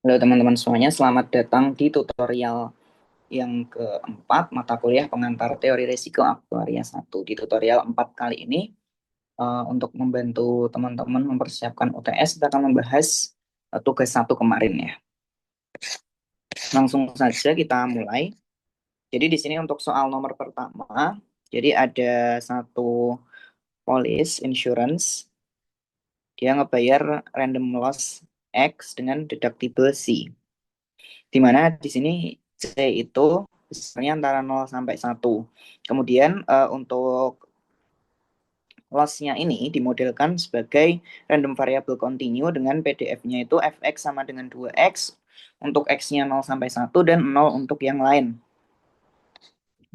Halo teman-teman semuanya, selamat datang di tutorial yang keempat mata kuliah pengantar teori risiko aktuaria 1. Di tutorial 4 kali ini, untuk membantu teman-teman mempersiapkan UTS, kita akan membahas tugas 1 kemarin ya. Langsung saja kita mulai. Jadi di sini untuk soal nomor pertama, jadi ada satu police insurance, dia ngebayar random loss X dengan deductible C. Di mana di sini C itu besarnya antara 0 sampai 1. Kemudian untuk loss-nya ini dimodelkan sebagai random variable continue dengan PDF-nya itu fx sama dengan 2x untuk x-nya 0 sampai 1 dan 0 untuk yang lain.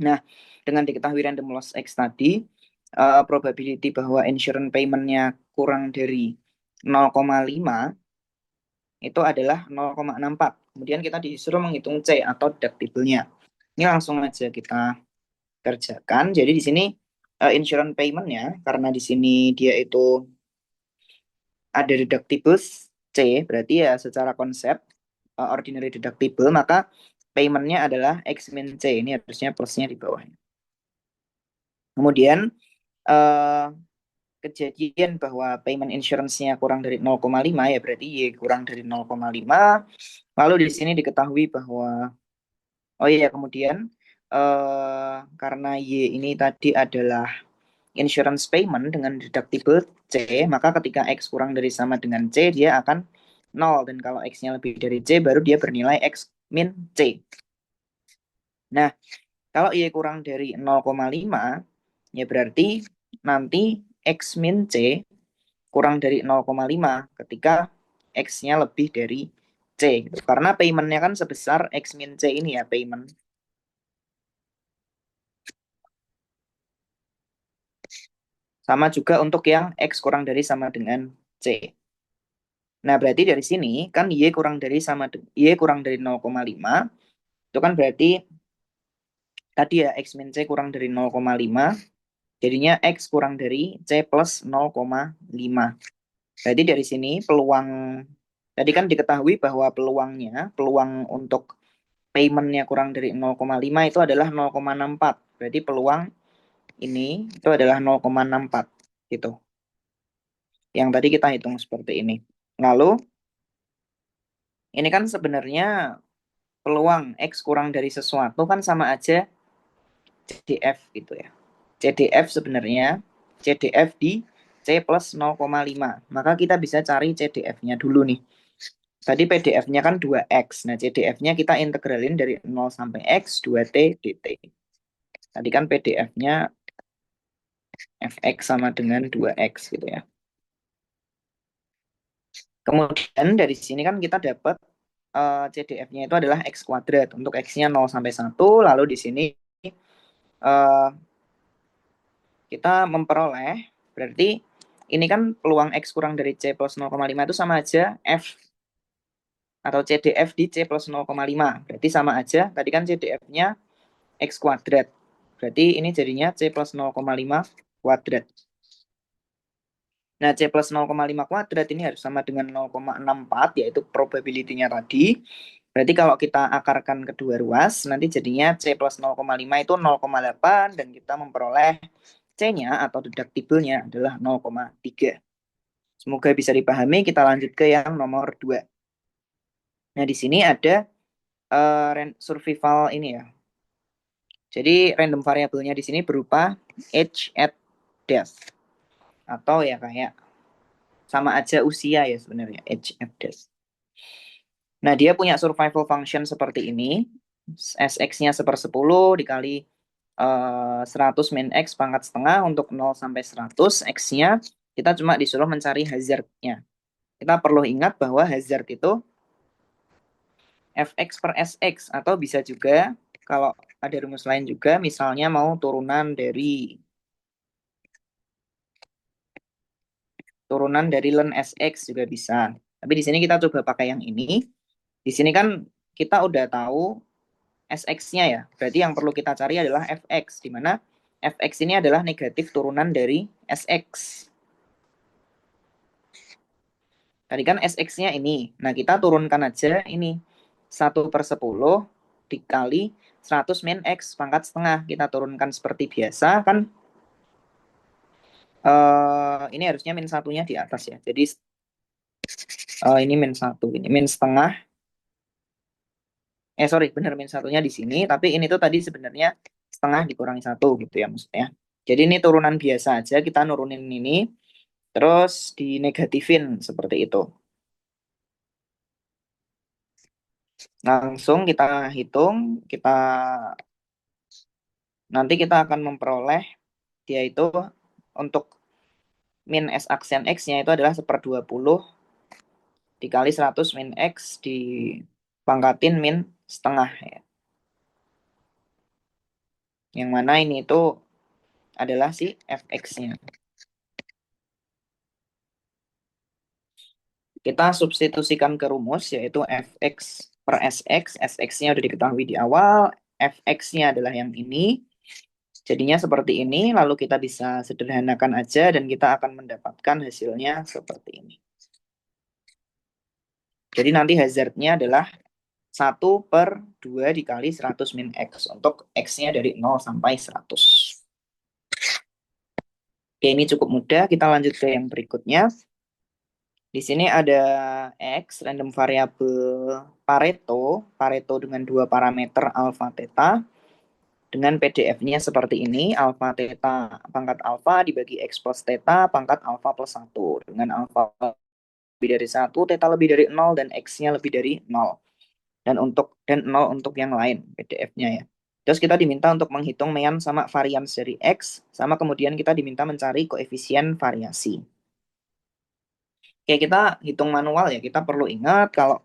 Nah, dengan diketahui random loss x tadi, probability bahwa insurance payment-nya kurang dari 0,5 itu adalah 0,64. Kemudian kita disuruh menghitung C atau deductible-nya. Ini langsung aja kita kerjakan. Jadi di sini insurance payment-nya, karena di sini dia itu ada deductible C, berarti ya secara konsep ordinary deductible, maka payment-nya adalah X min C. Ini harusnya plusnya di bawahnya. Kemudian kejadian bahwa payment insurance-nya kurang dari 0,5 ya berarti Y kurang dari 0,5. Lalu di sini diketahui bahwa oh iya kemudian karena Y ini tadi adalah insurance payment dengan deductible C, maka ketika X kurang dari sama dengan C dia akan 0 dan kalau X-nya lebih dari C baru dia bernilai X min C. Nah, kalau Y kurang dari 0,5 ya berarti nanti X min C kurang dari 0,5 ketika X-nya lebih dari C gitu. Karena payment-nya kan sebesar X min C ini ya payment. Sama juga untuk yang X kurang dari sama dengan C. Nah, berarti dari sini kan Y kurang dari Y kurang dari 0,5 itu kan berarti tadi ya X min C kurang dari 0,5 jadinya X kurang dari C plus 0,5. Berarti dari sini peluang tadi kan diketahui bahwa peluang untuk paymentnya kurang dari 0,5 itu adalah 0,64. Berarti peluang ini itu adalah 0,64 gitu. Yang tadi kita hitung seperti ini. Lalu ini kan sebenarnya peluang X kurang dari sesuatu kan sama aja CDF gitu ya. CDF sebenarnya CDF di C plus 0,5. Maka kita bisa cari CDF-nya dulu nih. Tadi PDF-nya kan 2X. Nah, CDF-nya kita integralin dari 0 sampai X 2T dt. Tadi kan PDF-nya fx sama dengan 2X gitu ya. Kemudian dari sini kan kita dapat CDF-nya itu adalah X kuadrat. Untuk X-nya 0 sampai 1. Lalu di sini uh, kita memperoleh, berarti ini kan peluang X kurang dari C plus 0,5 itu sama aja F atau CDF di C plus 0,5. Berarti sama aja, tadi kan CDF-nya X kuadrat. Berarti ini jadinya C plus 0,5 kuadrat. Nah, C plus 0,5 kuadrat ini harus sama dengan 0,64, yaitu probability-nya tadi. Berarti kalau kita akarkan kedua ruas, nanti jadinya C plus 0,5 itu 0,8, dan kita memperoleh C-nya atau deductible-nya adalah 0,3. Semoga bisa dipahami, kita lanjut ke yang nomor 2. Nah, di sini ada survival ini ya. Jadi random variabelnya di sini berupa age at death. Atau ya kayak sama aja usia ya sebenarnya, age at death. Nah, dia punya survival function seperti ini. Sx-nya 1/10 dikali 100 min X pangkat setengah untuk 0 sampai 100. X-nya kita cuma disuruh mencari hazard-nya. Kita perlu ingat bahwa hazard itu fx per sx. Atau bisa juga kalau ada rumus lain juga, misalnya mau turunan dari ln sx juga bisa. Tapi di sini kita coba pakai yang ini. Di sini kan kita udah tahu Sx-nya ya. Berarti yang perlu kita cari adalah Fx, di mana Fx ini adalah negatif turunan dari Sx. Tadi kan SX-nya ini. Nah, kita turunkan aja ini. 1/10 dikali 100 min X pangkat setengah. Kita turunkan seperti biasa. Kan ini harusnya min satunya di atas ya. Jadi ini min 1. Ini min setengah. Sorry, benar min satunya di sini. Tapi ini tuh tadi sebenarnya setengah dikurangi 1 gitu ya maksudnya. Jadi ini turunan biasa aja. Kita nurunin ini. Terus dinegatifin seperti itu. Langsung kita hitung, nanti kita akan memperoleh dia itu untuk min S aksen X-nya itu adalah 1/20 dikali 100 min X dipangkatin min setengah ya. Yang mana ini itu adalah si Fx-nya. Kita substitusikan ke rumus yaitu Fx per Sx. Sx-nya udah diketahui di awal, Fx-nya adalah yang ini. Jadinya seperti ini, lalu kita bisa sederhanakan aja dan kita akan mendapatkan hasilnya seperti ini. Jadi nanti hazardnya adalah 1/2 dikali 100 min X. Untuk X-nya dari 0 sampai 100. Oke, ini cukup mudah. Kita lanjut ke yang berikutnya. Di sini ada X, random variable Pareto. Pareto dengan 2 parameter alpha theta. Dengan PDF-nya seperti ini. Alpha theta pangkat alpha dibagi X plus theta pangkat alpha plus 1. Dengan alpha lebih dari 1, theta lebih dari 0, dan X-nya lebih dari 0. Dan 0 untuk yang lain PDF-nya ya. Terus kita diminta untuk menghitung mean sama varians dari X, sama kemudian kita diminta mencari koefisien variasi. Oke, kita hitung manual ya. Kita perlu ingat kalau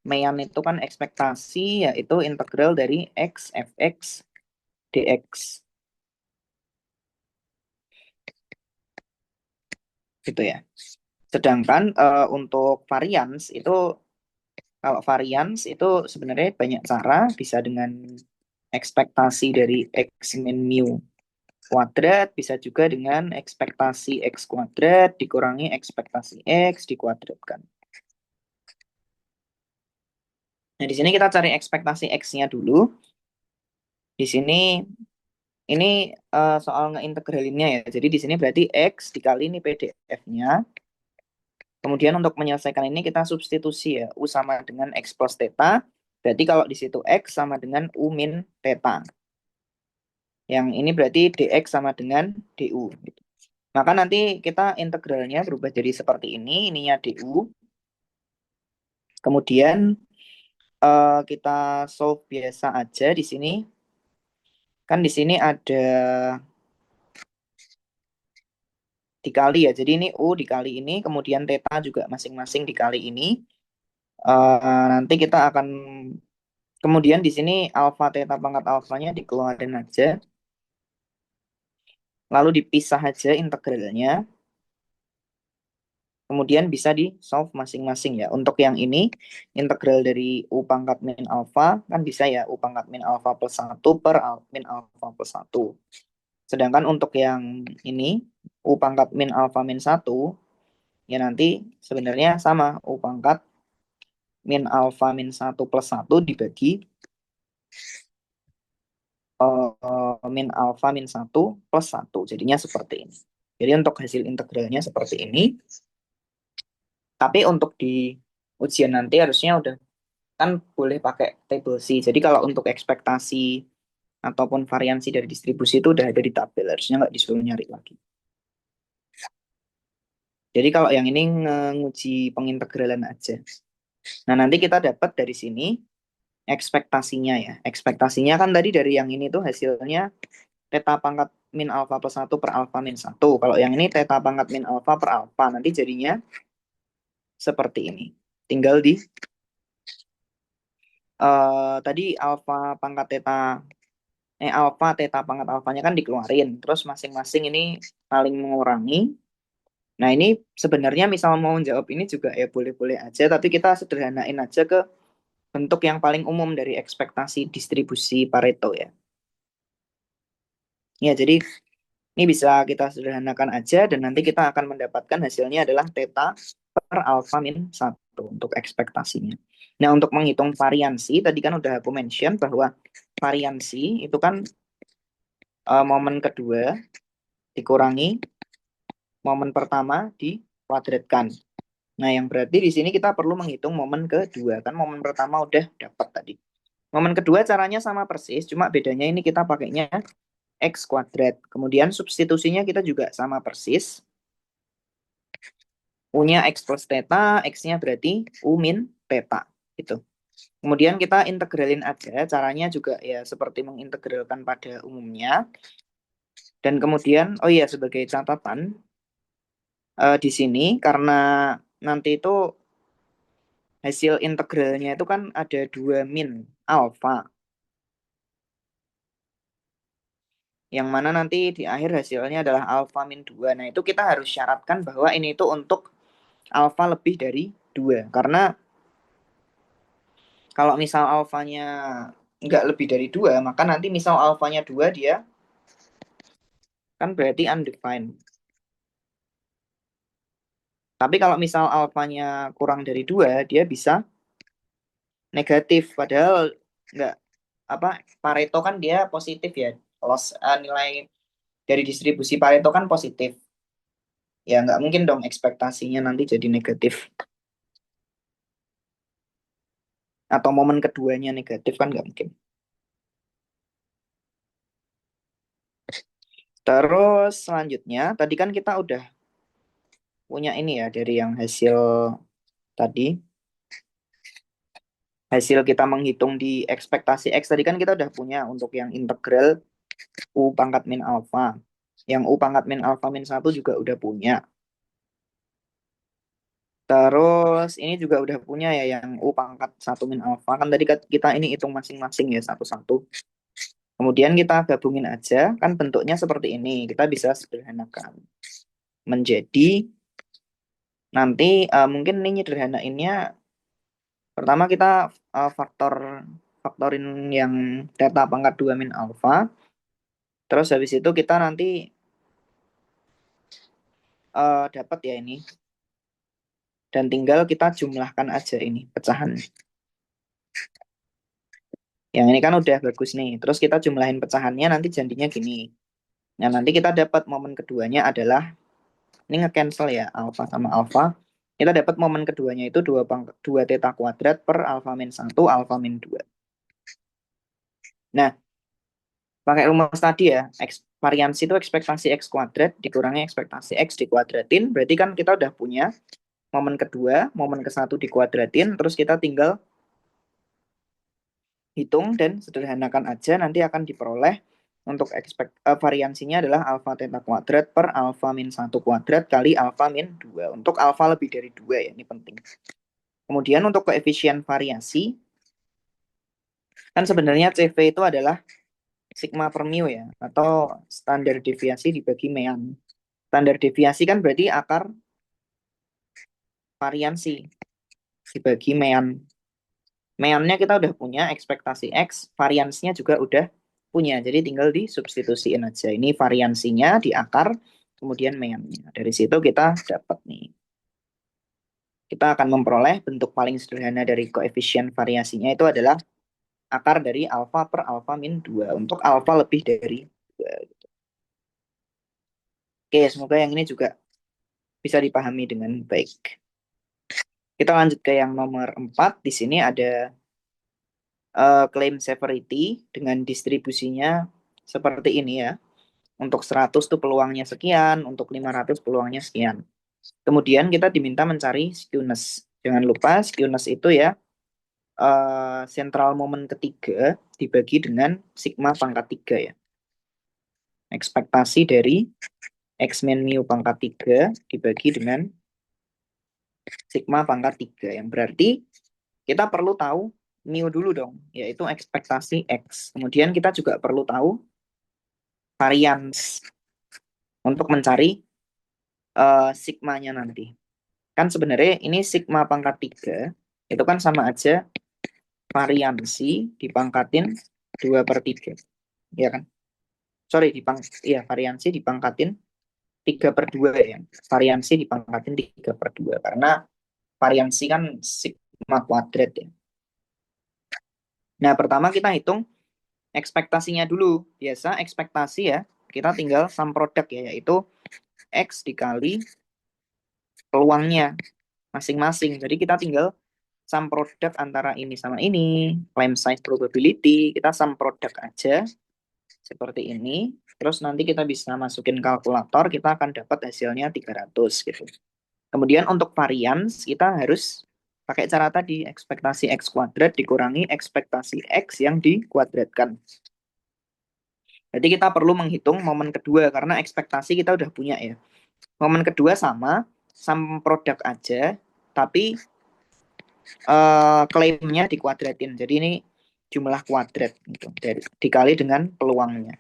mean itu kan ekspektasi, yaitu integral dari X Fx dx. Gitu ya. Sedangkan untuk varians itu, kalau varians itu sebenarnya banyak cara, bisa dengan ekspektasi dari X min mu kuadrat, bisa juga dengan ekspektasi X kuadrat dikurangi ekspektasi X dikuadratkan. Nah, di sini kita cari ekspektasi X-nya dulu. Di sini ini soal ngeintegralinnya ya. Jadi di sini berarti X dikali ini PDF-nya. Kemudian untuk menyelesaikan ini kita substitusi ya. U sama dengan X plus theta. Berarti kalau di situ X sama dengan U min theta. Yang ini berarti dx sama dengan du. Maka nanti kita integralnya berubah jadi seperti ini. Ininya du. Kemudian kita solve biasa aja di sini. Kan di sini ada dikali ya. Jadi ini U dikali ini, kemudian theta juga masing-masing dikali ini. Nanti kita akan, kemudian di sini alfa theta pangkat alfanya dikeluarin aja. Lalu dipisah aja integralnya. Kemudian bisa di solve masing-masing ya. Untuk yang ini, integral dari U pangkat min alfa, kan bisa ya U pangkat min alfa plus 1 per min alfa plus 1. Sedangkan untuk yang ini, U pangkat min alfa min 1, ya nanti sebenarnya sama. U pangkat min alfa min 1 plus 1 dibagi min alfa min 1 plus 1. Jadinya seperti ini. Jadi untuk hasil integralnya seperti ini. Tapi untuk di ujian nanti harusnya udah, kan boleh pakai table C. Jadi kalau untuk ekspektasi ataupun variansi dari distribusi itu udah ada di tabel, harusnya nggak disuruh nyari lagi. Jadi kalau yang ini nguji pengintegralan aja. Nah, nanti kita dapat dari sini ekspektasinya ya. Ekspektasinya kan tadi dari yang ini tuh hasilnya theta pangkat min alfa plus 1 per alfa min 1. Kalau yang ini theta pangkat min alfa per alfa. Nanti jadinya seperti ini. Tinggal di tadi alfa pangkat theta alfa theta pangkat alfanya kan dikeluarin. Terus masing-masing ini saling mengurangi. Nah, ini sebenarnya misal mau jawab ini juga ya boleh-boleh aja, tapi kita sederhanain aja ke bentuk yang paling umum dari ekspektasi distribusi Pareto ya. Ya, jadi Ini bisa kita sederhanakan aja dan nanti kita akan mendapatkan hasilnya adalah theta per alfa min 1 untuk ekspektasinya. Nah, untuk menghitung variansi, tadi kan udah aku mention bahwa variansi itu kan momen kedua dikurangi momen pertama dikuadratkan. Nah, yang berarti di sini kita perlu menghitung momen kedua. Kan momen pertama udah dapat tadi. Momen kedua caranya sama persis, cuma bedanya ini kita pakainya X kuadrat. Kemudian substitusinya kita juga sama persis. U-nya X plus theta, X-nya berarti U min theta. Gitu. Kemudian kita integralin aja, caranya juga ya seperti mengintegralkan pada umumnya. Dan kemudian, oh iya sebagai catatan, di sini karena nanti itu hasil integralnya itu kan ada 2 min alfa. Yang mana nanti di akhir hasilnya adalah alfa min 2. Nah itu kita harus syaratkan bahwa ini itu untuk alfa lebih dari 2. Karena kalau misal alfanya nggak lebih dari 2, maka nanti misal alfanya 2 dia kan berarti undefined. Tapi kalau misal alfanya kurang dari 2, dia bisa negatif. Padahal nggak apa Pareto kan dia positif ya. Loss nilai dari distribusi Pareto kan positif. Ya nggak mungkin dong ekspektasinya nanti jadi negatif. Atau momen keduanya negatif kan nggak mungkin. Terus selanjutnya, tadi kan kita udah punya ini ya dari yang hasil tadi. Hasil kita menghitung di ekspektasi X tadi kan kita udah punya untuk yang integral U pangkat min alfa. Yang U pangkat min alfa min 1 juga udah punya. Terus ini juga udah punya ya yang U pangkat 1 min alfa. Kan tadi kita ini hitung masing-masing ya satu-satu. Kemudian kita gabungin aja, kan bentuknya seperti ini. Kita bisa sederhanakan. Menjadi, nanti mungkin ini nyederhanainnya, pertama kita faktorin yang theta pangkat 2 min alfa. Terus habis itu kita nanti dapat ya ini. Dan tinggal kita jumlahkan aja ini pecahan. Yang ini kan udah bagus nih. Terus kita jumlahin pecahannya nanti jadinya gini. Nah, nanti kita dapat momen keduanya adalah, ini nge-cancel ya, alfa sama alfa. Kita dapat momen keduanya itu 2 theta kuadrat per alfa min 1, alfa min 2. Nah, pakai rumus tadi ya, variansi itu ekspektasi X kuadrat dikurangi ekspektasi X dikuadratin. Berarti kan kita udah punya momen kedua, momen ke satu dikuadratin, terus kita tinggal hitung dan sederhanakan aja, nanti akan diperoleh untuk variansinya adalah alfa theta kuadrat per alfa min 1 kuadrat kali alfa min 2. Untuk alfa lebih dari 2 ya, ini penting. Kemudian untuk koefisien variasi, kan sebenarnya CV itu adalah sigma per mu ya, atau standar deviasi dibagi mean. Standar deviasi kan berarti akar variansi dibagi mean. Meannya kita udah punya, ekspektasi X, variansinya juga udah punya. Jadi tinggal disubstitusiin aja. Ini variansinya di akar, kemudian meannya. Dari situ kita dapat nih. Kita akan memperoleh bentuk paling sederhana dari koefisien variasinya itu adalah akar dari alfa per alfa min 2. Untuk alfa lebih dari 2. Oke, semoga yang ini juga bisa dipahami dengan baik. Kita lanjut ke yang nomor 4. Di sini ada claim severity dengan distribusinya seperti ini ya. Untuk 100 tuh peluangnya sekian, untuk 500 peluangnya sekian. Kemudian kita diminta mencari skewness. Jangan lupa skewness itu ya central moment ketiga dibagi dengan sigma pangkat 3 ya. Ekspektasi dari X min mu pangkat 3 dibagi dengan sigma pangkat 3. Yang berarti kita perlu tahu mu dulu dong, yaitu ekspektasi X. Kemudian kita juga perlu tahu varians untuk mencari sigmanya nanti. Kan sebenarnya ini sigma pangkat 3 itu kan sama aja variansi dipangkatin 2/3. Ya kan? sorry, ya variansi dipangkatin 3/2 ya. Variansi dipangkatin 3/2 karena variansi kan sigma kuadrat ya. Nah, pertama kita hitung ekspektasinya dulu. Biasa ekspektasi ya, kita tinggal sum produk ya, yaitu X dikali peluangnya masing-masing. Jadi kita tinggal sum produk antara ini sama ini, claim size probability, kita sum produk aja seperti ini. Terus nanti kita bisa masukin kalkulator, kita akan dapat hasilnya 300 gitu. Kemudian untuk varians kita harus pakai cara tadi, ekspektasi X kuadrat dikurangi ekspektasi X yang dikuadratkan. Jadi kita perlu menghitung momen kedua karena ekspektasi kita udah punya ya. Momen kedua sama, sum produk aja, tapi klaimnya dikuadratin. Jadi ini jumlah kuadrat gitu, dikali dengan peluangnya.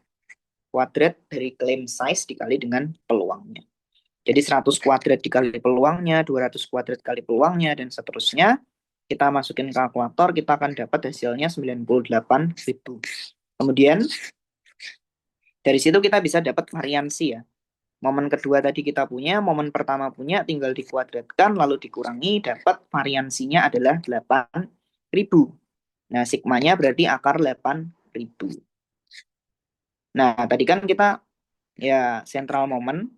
Kuadrat dari claim size dikali dengan peluangnya. Jadi 100 kuadrat dikali peluangnya, 200 kuadrat kali peluangnya, dan seterusnya. Kita masukin kalkulator, kita akan dapat hasilnya 98.000. Kemudian dari situ kita bisa dapat variansi ya. Momen kedua tadi kita punya, momen pertama punya, tinggal dikuadratkan, lalu dikurangi, dapat variansinya adalah 8.000. Nah, sigmanya berarti akar 8.000. Nah, tadi kan kita ya central moment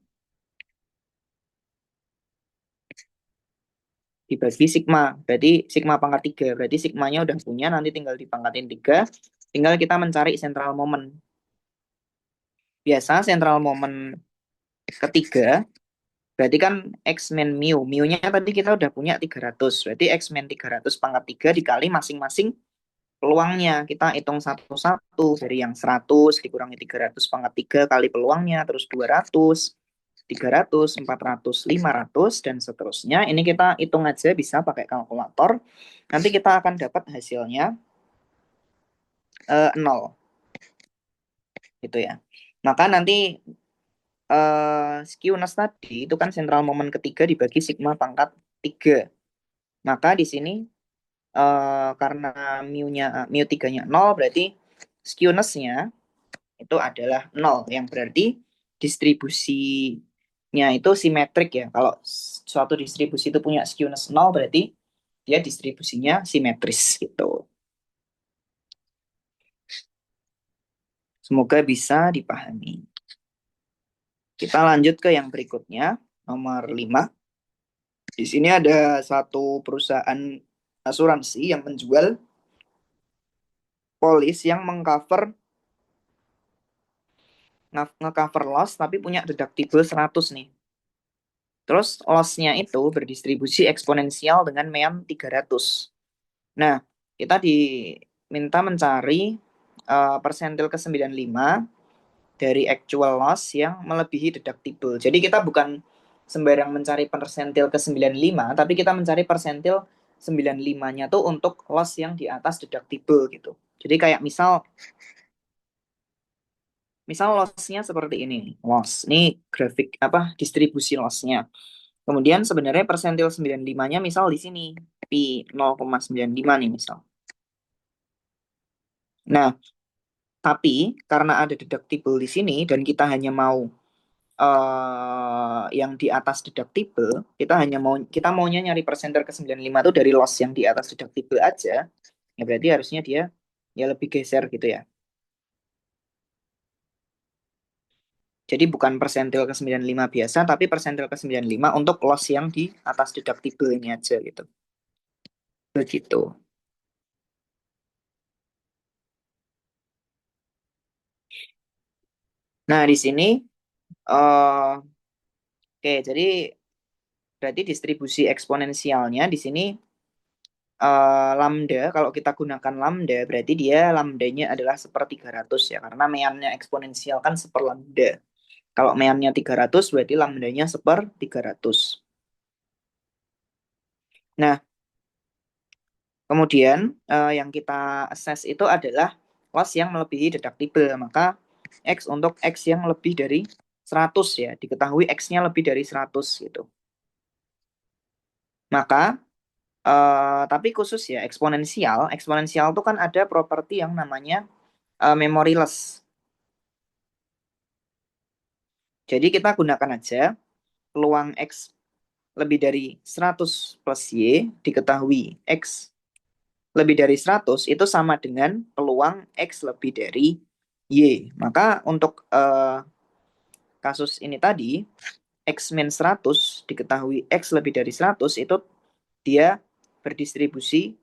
dibagi sigma. Berarti sigma pangkat 3. Berarti sigmanya udah punya, nanti tinggal dipangkatin 3. Tinggal kita mencari central moment. Biasa central moment ketiga, berarti kan X min mu. Mu-nya tadi kita udah punya 300. Berarti X min 300 pangkat 3 dikali masing-masing peluangnya. Kita hitung satu-satu. Dari yang 100 dikurangi 300 pangkat 3 kali peluangnya. Terus 200, 300, 400, 500, dan seterusnya. Ini kita hitung aja bisa pakai kalkulator. Nanti kita akan dapat hasilnya 0. Gitu ya. Maka nanti skewness tadi itu kan central moment ketiga dibagi sigma pangkat 3. Maka di sini karena mu 3-nya 0, berarti skewness-nya itu adalah 0, yang berarti distribusinya itu simetrik ya. Kalau suatu distribusi itu punya skewness 0, berarti dia distribusinya simetris gitu. Semoga bisa dipahami. Kita lanjut ke yang berikutnya, nomor 5. Di sini ada satu perusahaan asuransi yang menjual polis yang nge-cover loss tapi punya deductible 100 nih. Terus loss-nya itu berdistribusi eksponensial dengan mean 300. Nah, kita diminta mencari persentil ke-95 dari actual loss yang melebihi deductible. Jadi kita bukan sembarang mencari persentil ke-95, tapi kita mencari persentil 95-nya tuh untuk loss yang di atas deductible gitu. Jadi kayak misal loss-nya seperti ini. Loss. Ini grafik distribusi loss-nya. Kemudian sebenarnya persentil 95-nya misal di sini. Pi 0,95 nih misal. Nah, tapi karena ada deductible di sini dan kita hanya mau yang di atas deductible, kita maunya nyari persentil ke-95 itu dari loss yang di atas deductible aja. Ya berarti harusnya dia ya lebih geser gitu ya. Jadi bukan persentil ke-95 biasa, tapi persentil ke-95 untuk loss yang di atas deductible ini aja gitu. Begitu. Nah, di sini oke, jadi berarti distribusi eksponensialnya di sini lambda, kalau kita gunakan lambda berarti dia lambdanya adalah 1/300 ya, karena meannya eksponensial kan 1/lambda. Kalau meannya 300 berarti lambdanya 1/300. Nah, kemudian yang kita assess itu adalah loss yang melebihi deductible. Maka X untuk X yang lebih dari 100 ya. Diketahui X-nya lebih dari 100 gitu. Maka, tapi khusus ya, eksponensial. Eksponensial itu kan ada properti yang namanya memoryless. Jadi kita gunakan aja peluang X lebih dari 100 plus Y diketahui X lebih dari 100 itu sama dengan peluang X lebih dari Y. Maka untuk kasus ini tadi, X min 100 diketahui X lebih dari 100 itu dia berdistribusi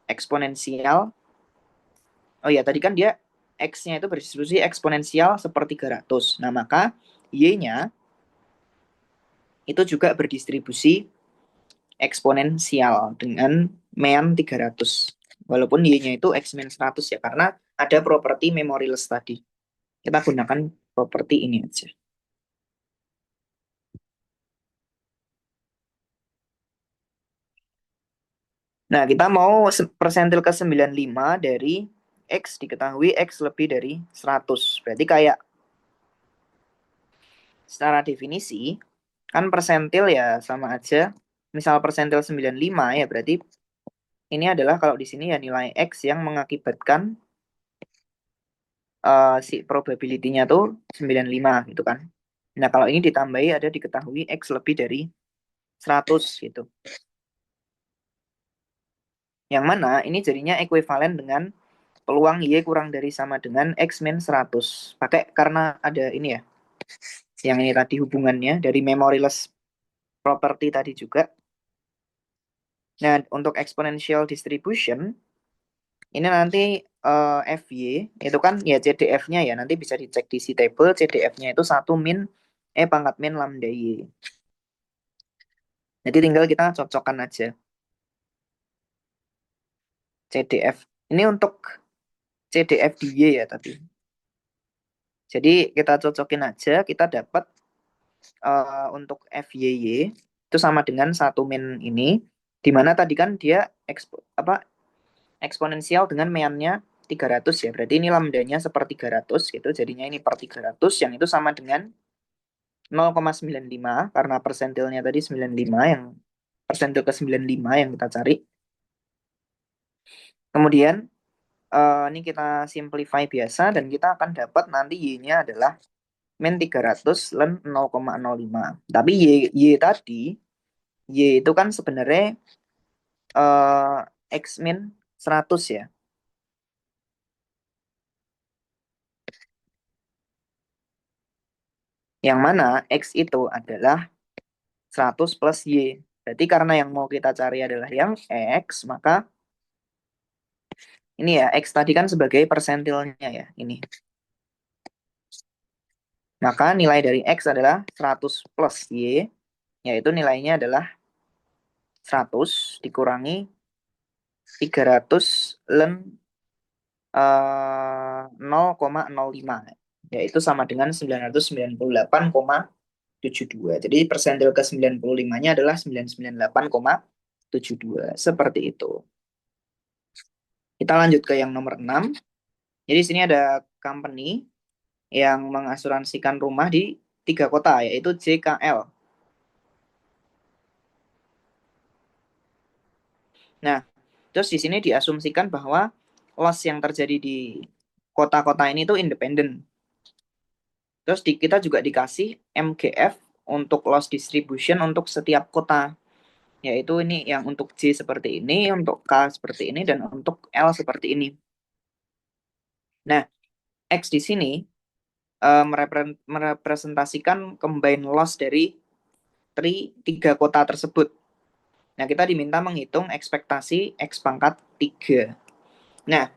eksponensial. Oh ya, tadi kan dia X-nya itu berdistribusi eksponensial sepertiga ratus. Nah, maka Y-nya itu juga berdistribusi eksponensial dengan mean 300. Walaupun Y-nya itu X min 100 ya, karena ada properti memoryless tadi. Kita gunakan properti ini aja. Nah, kita mau persentil ke 95 dari X diketahui X lebih dari 100. Berarti kayak secara definisi, kan persentil ya sama aja. Misal persentil 95 ya berarti ini adalah kalau di sini ya nilai X yang mengakibatkan si probability-nya tuh 95 gitu kan. Nah, kalau ini ditambahi ada diketahui X lebih dari 100 gitu. Yang mana ini jadinya ekuivalen dengan peluang Y kurang dari sama dengan X min 100. Pakai karena ada ini ya, yang ini tadi hubungannya dari memoryless property tadi juga. Nah, untuk exponential distribution, ini nanti FY, itu kan ya CDF-nya ya, nanti bisa dicek di si table, CDF-nya itu 1 min E pangkat min lambda Y. Jadi tinggal kita cocokkan aja CDF. Ini untuk CDF di Y ya tadi. Jadi kita cocokin aja, kita dapat untuk FYY itu sama dengan 1 min ini, dimana tadi kan dia eksponensial dengan meannya 300 ya, berarti ini lambdanya seper 300 gitu, jadinya ini per 300 yang itu sama dengan 0,95 karena persentilnya tadi 95 yang persentil ke 95 yang kita cari. Kemudian ini kita simplify biasa dan kita akan dapat nanti Y-nya adalah min 300 ln 0,05. Tapi Y tadi, Y itu kan sebenarnya X min 100 ya. Yang mana X itu adalah 100 plus Y. Berarti karena yang mau kita cari adalah yang X, maka ini ya, X tadi kan sebagai persentilnya ya, ini. Maka nilai dari X adalah 100 plus Y, yaitu nilainya adalah 100 dikurangi 300 ln 0,05, yaitu sama dengan 998,72. Jadi persentil ke 95-nya adalah 998,72. Seperti itu. Kita lanjut ke yang nomor 6. Jadi sini ada company yang mengasuransikan rumah di 3 kota, yaitu JKL. Nah, terus di sini diasumsikan bahwa loss yang terjadi di kota-kota ini itu independen. Terus kita juga dikasih MGF untuk loss distribution untuk setiap kota. Yaitu ini yang untuk J seperti ini, untuk K seperti ini, dan untuk L seperti ini. Nah, X di sini merepresentasikan combined loss dari tiga kota tersebut. Nah, kita diminta menghitung ekspektasi X pangkat 3. Nah,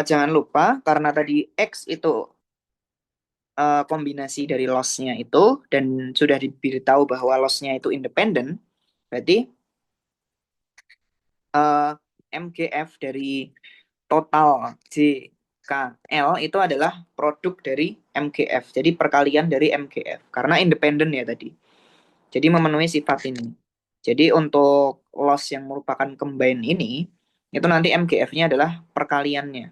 jangan lupa karena tadi X itu kombinasi dari loss-nya itu dan sudah diberitahu bahwa loss-nya itu independen, berarti MGF dari total JKL itu adalah produk dari MGF. Jadi perkalian dari MGF karena independen ya tadi. Jadi memenuhi sifat ini. Jadi untuk loss yang merupakan combine ini itu nanti MGF-nya adalah perkaliannya.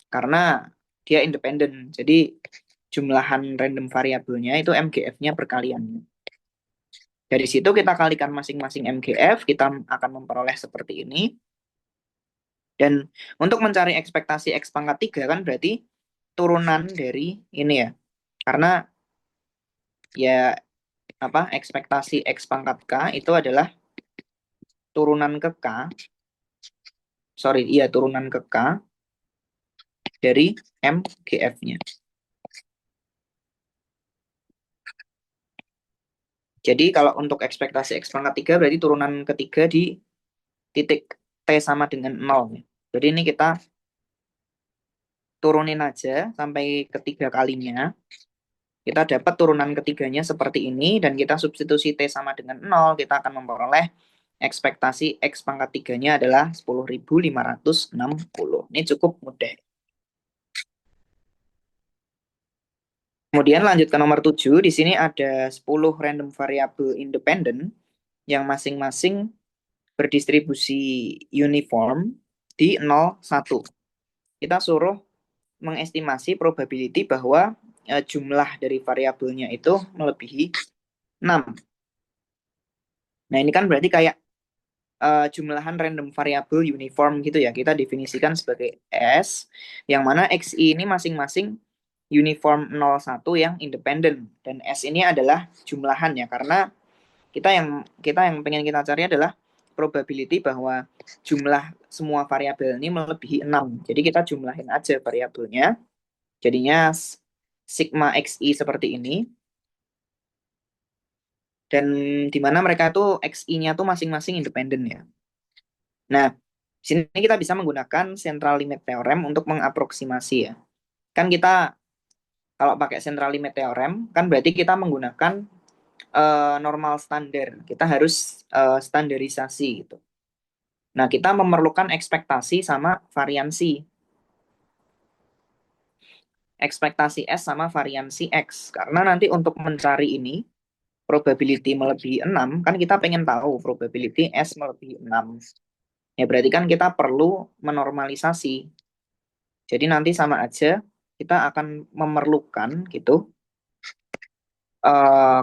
Karena dia independen. Jadi jumlahan random variabelnya itu MGF-nya perkaliannya. Dari situ kita kalikan masing-masing MGF, kita akan memperoleh seperti ini. Dan untuk mencari ekspektasi X pangkat 3 kan berarti turunan dari ini ya. Karena ya apa ekspektasi X pangkat K itu adalah turunan ke K, sorry, iya turunan ke K dari MGF-nya. Jadi kalau untuk ekspektasi X pangkat 3 berarti turunan ketiga di titik T sama dengan 0. Jadi ini kita turunin aja sampai ketiga kalinya. Kita dapat turunan ketiganya seperti ini dan kita substitusi T sama dengan 0, kita akan memperoleh ekspektasi X pangkat 3-nya adalah 10.560. Ini cukup mudah. Kemudian lanjut ke nomor 7, di sini ada 10 random variable independen yang masing-masing berdistribusi uniform di 0, 1. Kita suruh mengestimasi probability bahwa jumlah dari variabelnya itu melebihi 6. Nah, ini kan berarti kayak jumlahan random variable uniform gitu ya. Kita definisikan sebagai S, yang mana XI ini masing-masing uniform 01 yang independen. Dan S ini adalah jumlahan ya, karena kita yang pengen kita cari adalah probability bahwa jumlah semua variabel ini melebihi 6. Jadi kita jumlahin aja variabelnya. Jadinya sigma XI seperti ini. Dan di mana mereka tuh XI-nya tuh masing-masing independen ya. Nah, di sini kita bisa menggunakan central limit theorem untuk mengaproksimasi ya. Kan kita kalau pakai central limit theorem kan berarti kita menggunakan normal standar. Kita harus standarisasi gitu. Nah, kita memerlukan ekspektasi sama variansi. Ekspektasi S sama variansi X. Karena nanti untuk mencari ini, probability melebihi 6, kan kita pengen tahu probability S melebihi 6. Ya berarti kan kita perlu menormalisasi. Jadi nanti sama aja kita akan memerlukan gitu.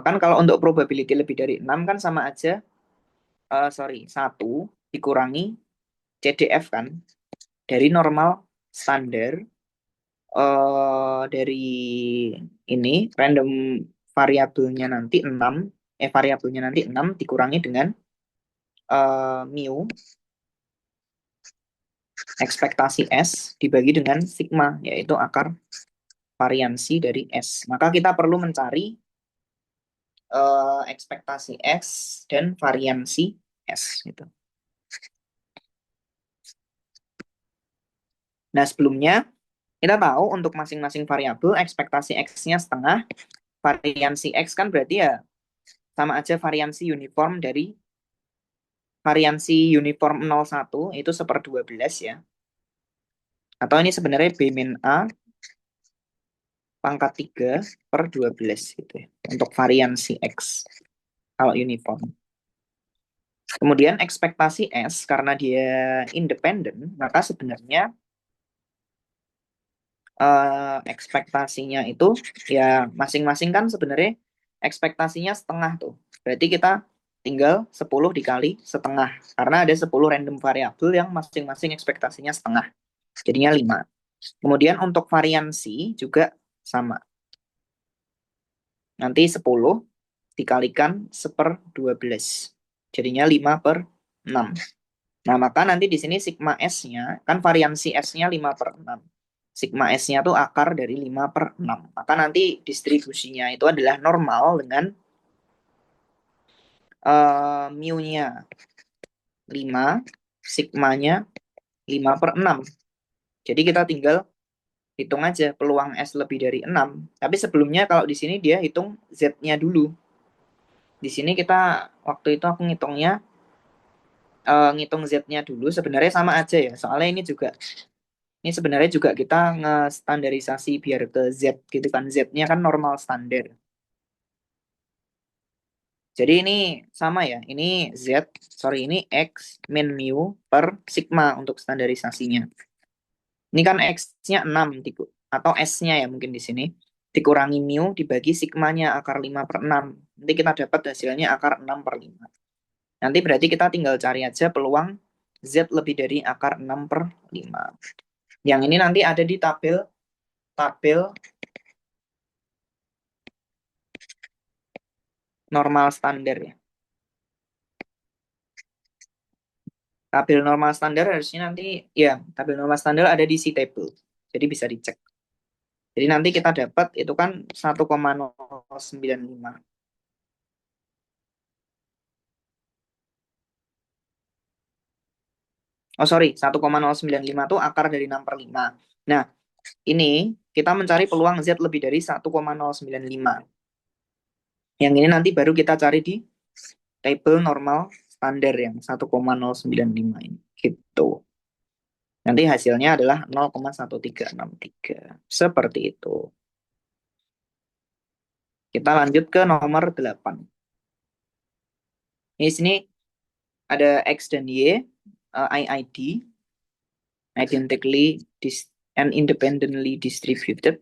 Kan kalau untuk probability lebih dari 6 kan sama aja, 1 dikurangi CDF kan. Dari normal standar, dari ini random variabelnya nanti 6, variabelnya nanti 6 dikurangi dengan mu ekspektasi S dibagi dengan sigma, yaitu akar variansi dari S. Maka kita perlu mencari ekspektasi X dan variansi S. Gitu. Nah, sebelumnya kita tahu untuk masing-masing variabel ekspektasi X-nya setengah, variansi X kan berarti ya sama aja variansi uniform dari variansi uniform 01 itu 1/12 ya. Atau ini sebenarnya B min A pangkat 3/12 gitu ya. Untuk variansi X kalau uniform. Kemudian ekspektasi S karena dia independen, maka sebenarnya ekspektasinya itu ya masing-masing kan sebenarnya ekspektasinya setengah tuh. Berarti kita tinggal 10 dikali setengah. Karena ada 10 random variabel yang masing-masing ekspektasinya setengah. Jadinya 5. Kemudian untuk variansi juga sama. Nanti 10 dikalikan 1/12. Jadinya 5/6. Nah, maka nanti di sini sigma S-nya, kan variansi S-nya 5/6. Sigma S-nya tuh akar dari 5/6. Maka nanti distribusinya itu adalah normal dengan mu-nya 5, sigmanya 5/6. Jadi kita tinggal hitung aja peluang S lebih dari 6. Tapi sebelumnya kalau di sini dia hitung Z-nya dulu. Di sini kita, waktu itu aku ngitungnya, ngitung Z-nya dulu. Sebenarnya sama aja ya. Soalnya ini sebenarnya juga kita nge-standarisasi biar ke Z gitu kan. Z-nya kan normal standar. Jadi ini sama ya. Ini ini X min mu per sigma untuk standarisasinya. Ini kan X-nya 6 atau S-nya ya mungkin di sini. Dikurangi mu dibagi sigmanya akar 5/6. Nanti kita dapat hasilnya akar 6/5. Nanti berarti kita tinggal cari aja peluang Z lebih dari akar 6/5. Yang ini nanti ada di tabel normal standar ya. Tabel normal standar harusnya nanti, ya, tabel normal standar ada di si table. Jadi bisa dicek. Jadi nanti kita dapat itu kan 1,095. Oh sorry, 1,095 itu akar dari 6 per 5. Nah, ini kita mencari peluang Z lebih dari 1,095. Yang ini nanti baru kita cari di table normal standar yang 1,095 ini. Gitu. Nanti hasilnya adalah 0,1363. Seperti itu. Kita lanjut ke nomor 8. Di sini ada X dan Y, IID, identically and independently distributed,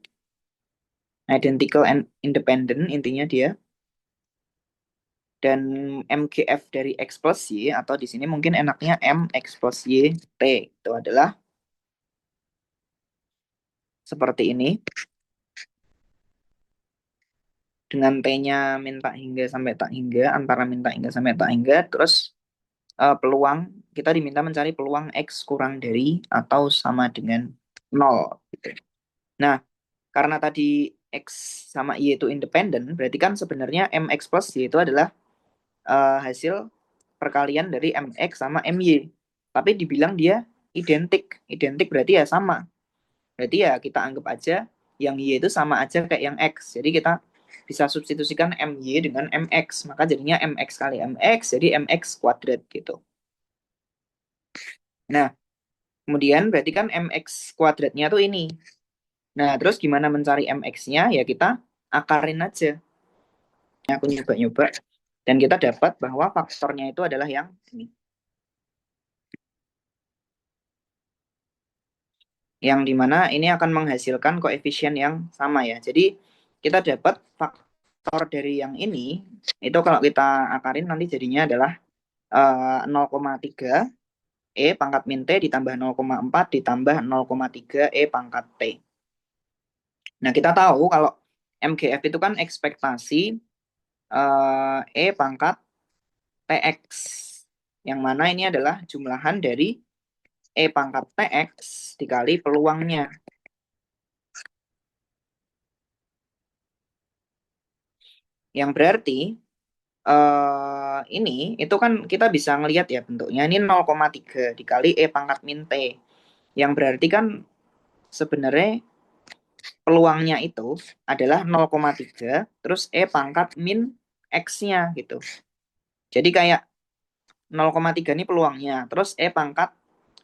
identical and independent intinya dia, dan MGF dari X plus Y, atau di sini mungkin enaknya M X plus Y T, itu adalah seperti ini, dengan T-nya minta hingga sampai tak hingga, antara minta hingga sampai tak hingga, terus peluang, kita diminta mencari peluang X kurang dari atau sama dengan 0. Gitu. Nah, karena tadi X sama Y itu independen, berarti kan sebenarnya MX plus Y itu adalah hasil perkalian dari MX sama MY. Tapi dibilang dia identik. Identik berarti ya sama. Berarti ya kita anggap aja yang Y itu sama aja kayak yang X. Jadi kita bisa substitusikan MY dengan MX. Maka jadinya MX kali MX, jadi MX kuadrat gitu. Nah, kemudian berarti kan MX kuadratnya tuh ini. Nah, terus gimana mencari MX-nya? Ya kita akarin aja. Aku nyoba-nyoba. Dan kita dapat bahwa faktornya itu adalah yang ini. Yang dimana ini akan menghasilkan koefisien yang sama ya. Jadi kita dapat faktor dari yang ini, itu kalau kita akarin nanti jadinya adalah 0,3 E pangkat min T ditambah 0,4 ditambah 0,3 E pangkat T. Nah, kita tahu kalau MGF itu kan ekspektasi E pangkat TX. Yang mana ini adalah jumlahan dari E pangkat TX dikali peluangnya. Yang berarti ini itu kan kita bisa ngelihat ya bentuknya ini 0,3 dikali E pangkat min T. Yang berarti kan sebenarnya peluangnya itu adalah 0,3 terus E pangkat min X-nya gitu. Jadi kayak 0,3 ini peluangnya, terus E pangkat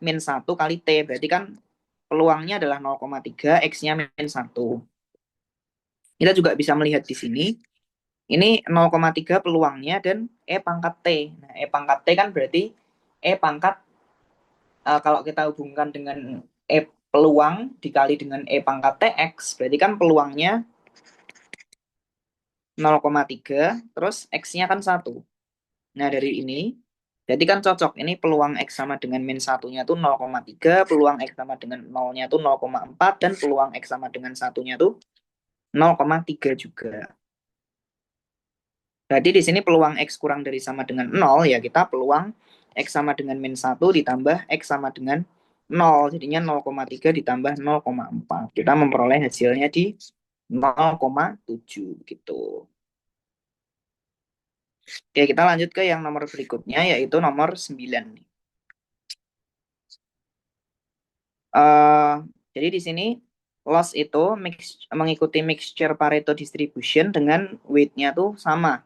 min 1 kali T, berarti kan peluangnya adalah 0,3, X-nya min 1. Kita juga bisa melihat di sini, ini 0,3 peluangnya dan E pangkat T. Nah, E pangkat T kan berarti E pangkat, kalau kita hubungkan dengan E peluang dikali dengan E pangkat TX, berarti kan peluangnya 0,3, terus X-nya kan 1. Nah, dari ini, jadi kan cocok. Ini peluang X sama dengan min 1-nya tuh 0,3, peluang X sama dengan 0-nya tuh 0,4, dan peluang X sama dengan 1-nya tuh 0,3 juga. Berarti di sini peluang X kurang dari sama dengan 0, ya kita peluang X sama dengan min 1 ditambah X sama dengan 0. Jadinya 0,3 ditambah 0,4. Kita memperoleh hasilnya di 0,7 gitu. Oke, kita lanjut ke yang nomor berikutnya, yaitu nomor 9. Jadi di sini loss itu mengikuti mixture Pareto distribution dengan weight-nya tuh sama.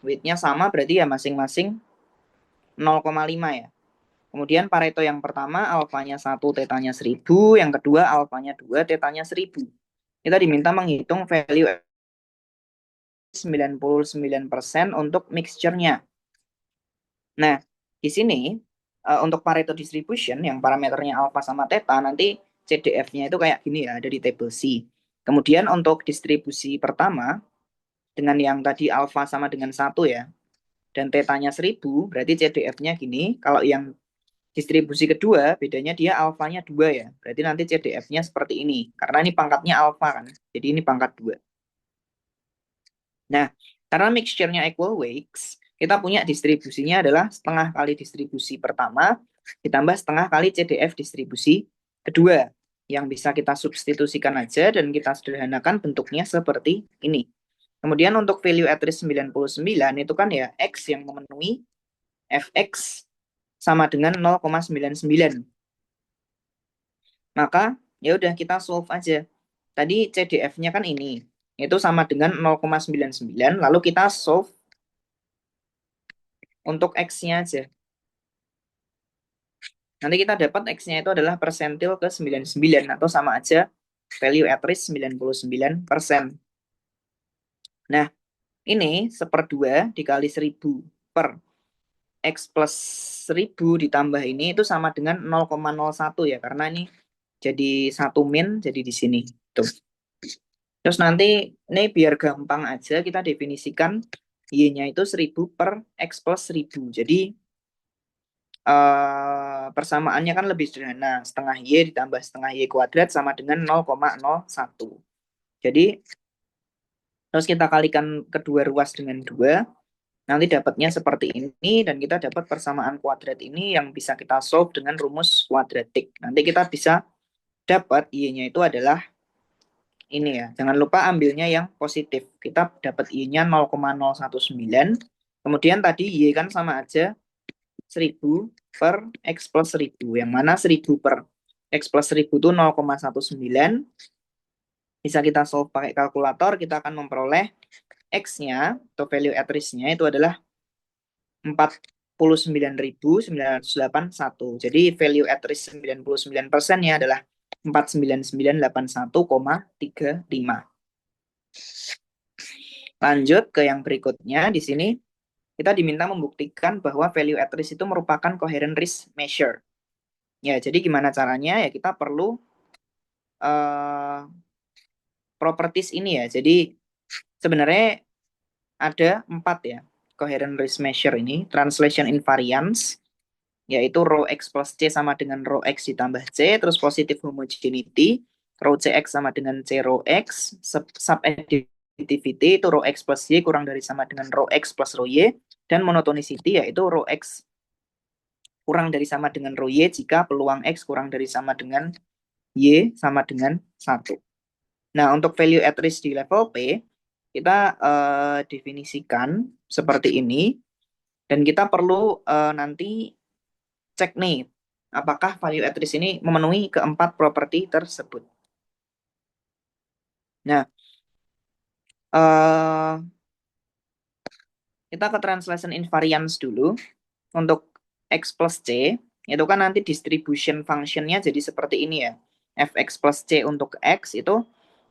Weight-nya sama berarti ya masing-masing 0,5 ya. Kemudian Pareto yang pertama alfanya 1, tetanya 1000, yang kedua alfanya 2, tetanya 1000. Kita diminta menghitung value 99% untuk mixture-nya. Nah, di sini untuk Pareto distribution yang parameternya alfa sama theta nanti CDF-nya itu kayak gini ya, ada di table C. Kemudian untuk distribusi pertama dengan yang tadi alfa sama dengan 1 ya, dan tetanya 1000, berarti CDF-nya gini. Kalau yang distribusi kedua, bedanya dia alfanya 2 ya. Berarti nanti CDF-nya seperti ini. Karena ini pangkatnya alfa kan. Jadi ini pangkat 2. Nah, Karena mixture-nya equal weights, kita punya distribusinya adalah setengah kali distribusi pertama, ditambah setengah kali CDF distribusi kedua. Yang bisa kita substitusikan aja, dan kita sederhanakan bentuknya seperti ini. Kemudian untuk value at risk 99, itu kan ya X yang memenuhi Fx sama dengan 0,99. Maka ya udah kita solve aja. Tadi CDF-nya kan ini. Itu sama dengan 0,99, lalu kita solve untuk X-nya aja. Nanti kita dapat X-nya itu adalah persentil ke 99, atau sama aja value at risk 99%. Nah, ini 1/2 dikali 1000 per X plus 1000 ditambah ini itu sama dengan 0,01 ya, karena ini jadi 1 min, jadi di sini. Tuh. Terus nanti ini biar gampang aja kita definisikan Y-nya itu 1000 per X plus 1000. Jadi persamaannya kan lebih sederhana. Setengah Y ditambah setengah Y kuadrat sama dengan 0,01. Jadi terus kita kalikan kedua ruas dengan 2. Nanti dapatnya seperti ini, dan kita dapat persamaan kuadrat ini yang bisa kita solve dengan rumus kuadratik. Nanti kita bisa dapat Y-nya itu adalah ini ya. Jangan lupa ambilnya yang positif. Kita dapat Y-nya 0,019. Kemudian tadi Y kan sama aja 1000 per X plus 1000. Yang mana 1000 per X plus 1000 itu 0,19. Bisa kita solve pakai kalkulator. Kita akan memperoleh X-nya atau value at risk-nya itu adalah 49.981. Jadi value at risk 99%-nya adalah 49981,35. Lanjut ke yang berikutnya. Di sini kita diminta membuktikan bahwa value at risk itu merupakan coherent risk measure. Ya, jadi gimana caranya? Ya kita perlu properties ini ya. Jadi sebenarnya ada 4 ya coherent risk measure ini. Translation invariance, yaitu rho x plus c sama dengan rho x ditambah c, terus positive homogeneity, rho cx sama dengan c rho x, subadditivity itu rho x plus y kurang dari sama dengan rho x plus rho y, dan monotonicity yaitu rho x kurang dari sama dengan rho y jika peluang x kurang dari sama dengan y sama dengan 1. Nah, untuk value at risk di level P, kita definisikan seperti ini, dan kita perlu nanti cek nih, apakah value at risk ini memenuhi keempat properti tersebut. Nah, kita ke translation invariance dulu. Untuk X plus C, itu kan nanti distribution function-nya jadi seperti ini ya. Fx plus C untuk X itu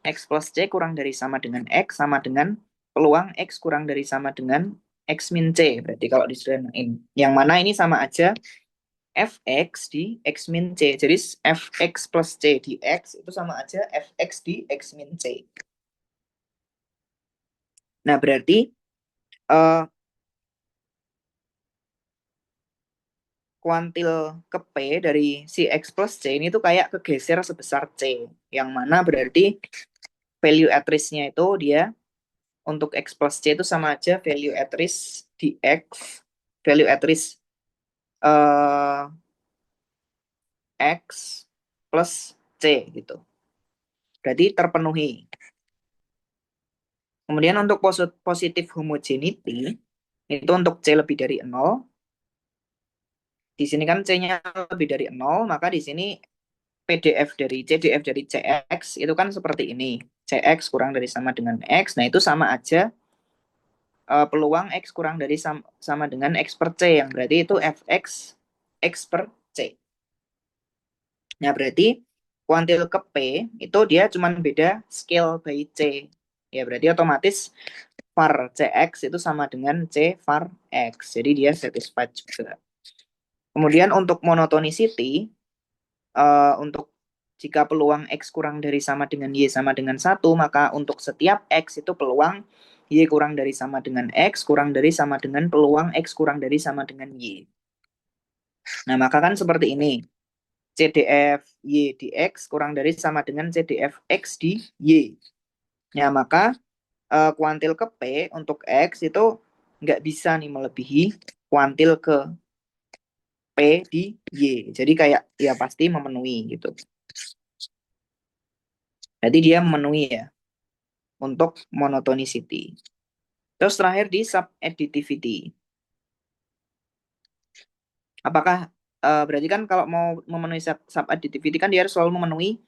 X plus C kurang dari sama dengan X sama dengan peluang X kurang dari sama dengan X min C. Berarti kalau disederhanain. Yang mana ini sama aja Fx di X min C. Jadi Fx plus C di X itu sama aja Fx di X min C. Nah, berarti kuantil ke P dari si X plus C ini tuh kayak kegeser sebesar C. Yang mana berarti value at risk-nya itu dia untuk X plus C itu sama aja value at risk di X, value at risk X plus C gitu. Berarti terpenuhi. Kemudian untuk positive homogeneity, itu untuk C lebih dari 0. Di sini kan C-nya lebih dari 0, maka di sini CDF dari CX itu kan seperti ini. CX kurang dari sama dengan X. Nah, itu sama aja peluang X kurang dari sama dengan X per C, yang berarti itu Fx X per C. Nah, berarti kuantil ke P itu dia cuma beda scale by C. Ya, berarti otomatis var CX itu sama dengan C var X. Jadi dia satisfied juga. Kemudian untuk monotonicity, untuk jika peluang X kurang dari sama dengan Y sama dengan 1, maka untuk setiap X itu peluang Y kurang dari sama dengan X kurang dari sama dengan peluang X kurang dari sama dengan Y. Nah, maka kan seperti ini. CDF Y di X kurang dari sama dengan CDF X di Y. Nah, maka kuantil ke P untuk X itu nggak bisa nih melebihi kuantil ke P di Y. Jadi kayak ya pasti memenuhi gitu. Jadi dia memenuhi ya untuk monotonicity. Terus terakhir di subadditivity. Apakah berarti kan kalau mau memenuhi subadditivity kan dia harus selalu memenuhi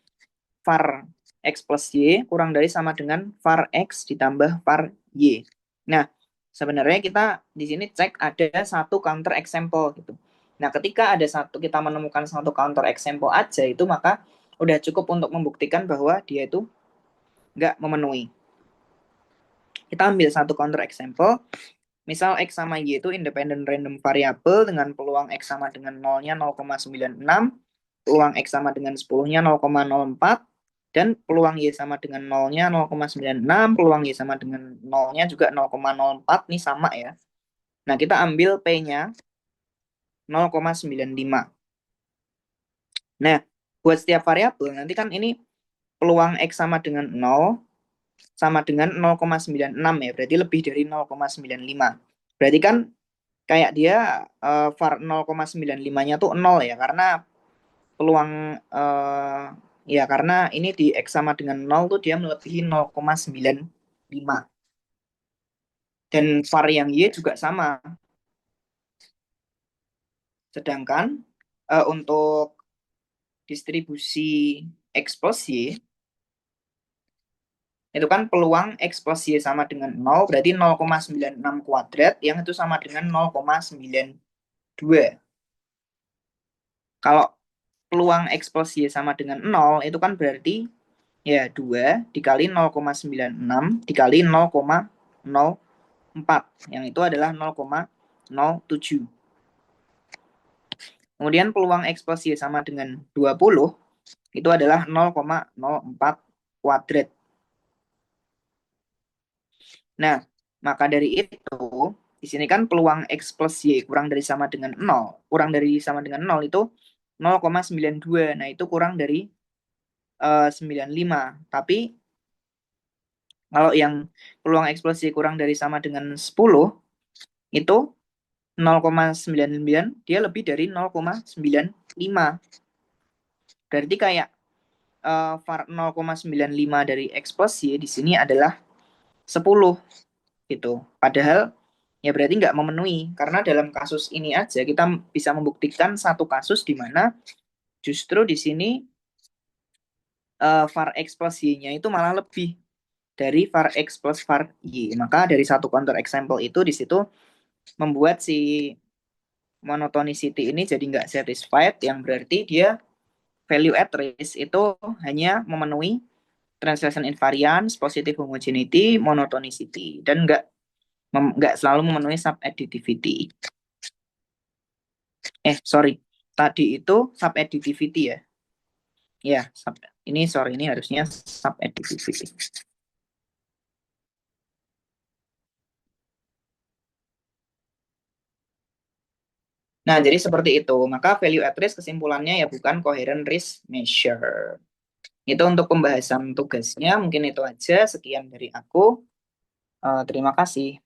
var X plus Y kurang dari sama dengan var X ditambah var Y. Nah, sebenarnya kita di sini cek ada satu counter example gitu. Nah, ketika ada kita menemukan satu counter example aja itu maka udah cukup untuk membuktikan bahwa dia itu nggak memenuhi. Kita ambil satu counter example. Misal X sama Y itu independent random variable dengan peluang X sama dengan 0-nya 0,96, peluang X sama dengan 10-nya 0,04, dan peluang Y sama dengan 0-nya 0,96, peluang Y sama dengan 0-nya juga 0,04, nih sama ya. Nah, kita ambil P-nya 0,95. Nah, buat setiap variabel, nanti kan ini peluang X sama dengan 0, sama dengan 0,96 ya, berarti lebih dari 0,95. Berarti kan kayak dia var 0,95-nya tuh 0 ya, karena peluang ya karena ini di X sama dengan 0 tuh dia melebihi 0,95. Dan var yang Y juga sama. Sedangkan untuk distribusi X plus Y, itu kan peluang X plus Y sama dengan 0, berarti 0,96 kuadrat, yang itu sama dengan 0,92. Kalau peluang X plus Y sama dengan 0, itu kan berarti ya 2 dikali 0,96 dikali 0,04, yang itu adalah 0,07. Kemudian peluang X plus Y sama dengan 20, itu adalah 0,04 kuadrat. Nah, maka dari itu, di sini kan peluang X plus Y kurang dari sama dengan 0. Kurang dari sama dengan 0 itu 0,92. Nah, itu kurang dari 95. Tapi kalau yang peluang X plus Y kurang dari sama dengan 10, itu 0,99, dia lebih dari 0,95. Berarti kayak var 0,95 dari X plus Y di sini adalah 10 gitu. Padahal ya berarti nggak memenuhi, karena dalam kasus ini aja kita bisa membuktikan satu kasus di mana justru di sini var X plus Y-nya itu malah lebih dari var X plus var Y. Maka dari satu counter example itu di situ membuat si monotonicity ini jadi nggak satisfied, yang berarti dia value at risk itu hanya memenuhi translation invariance, positive homogeneity, monotonicity, dan nggak selalu memenuhi subadditivity. Sorry, tadi itu subadditivity ya. Ya, ini harusnya subadditivity. Nah, jadi seperti itu. Maka value at risk kesimpulannya ya bukan coherent risk measure. Itu untuk pembahasan tugasnya, mungkin itu aja. Sekian dari aku. Terima kasih.